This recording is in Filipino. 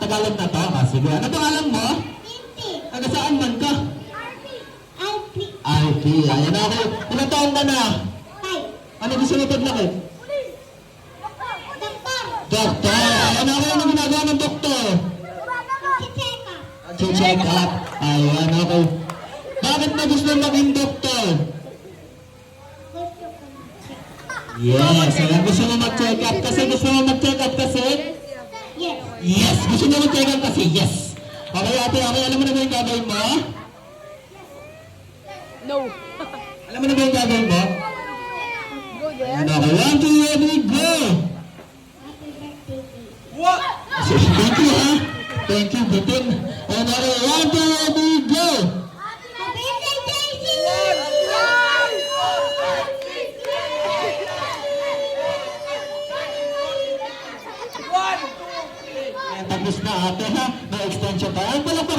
Tagalog na to? Ah, sige. Ano pangalan mo? Pinti. Taga saan man ka? RP. RP. Ayan ako. Ilang taon ka na? 5. Ano gusto mo paglaki? Doktor. Doktor. Ayan ako. Ano ginagawa ng doktor? Si Cheka. Check up. Ayan ako. Bakit mo gusto maging doktor? Gusto ko mag-check. Yes. Ayan, gusto mo mag-check up kasi gusto mo mag-check up kasi? Yes. Yes. Gusto mo mag-check up kasi? Yes. Okay, ate. Okay, alam mo na ba yung gagawin mo? No. Alam mo na ba yung gagawin mo? Go there. Ayan ako. 1, 2, ready, go! Happy birthday. What? Thank you, ha? Thank you, Bitin. Ayan ako. 1, 2, ready, go! Happy birthday, Daisy. One, two, three. Ayan, tapos na ate, ha? May extension pa. Ang palakpak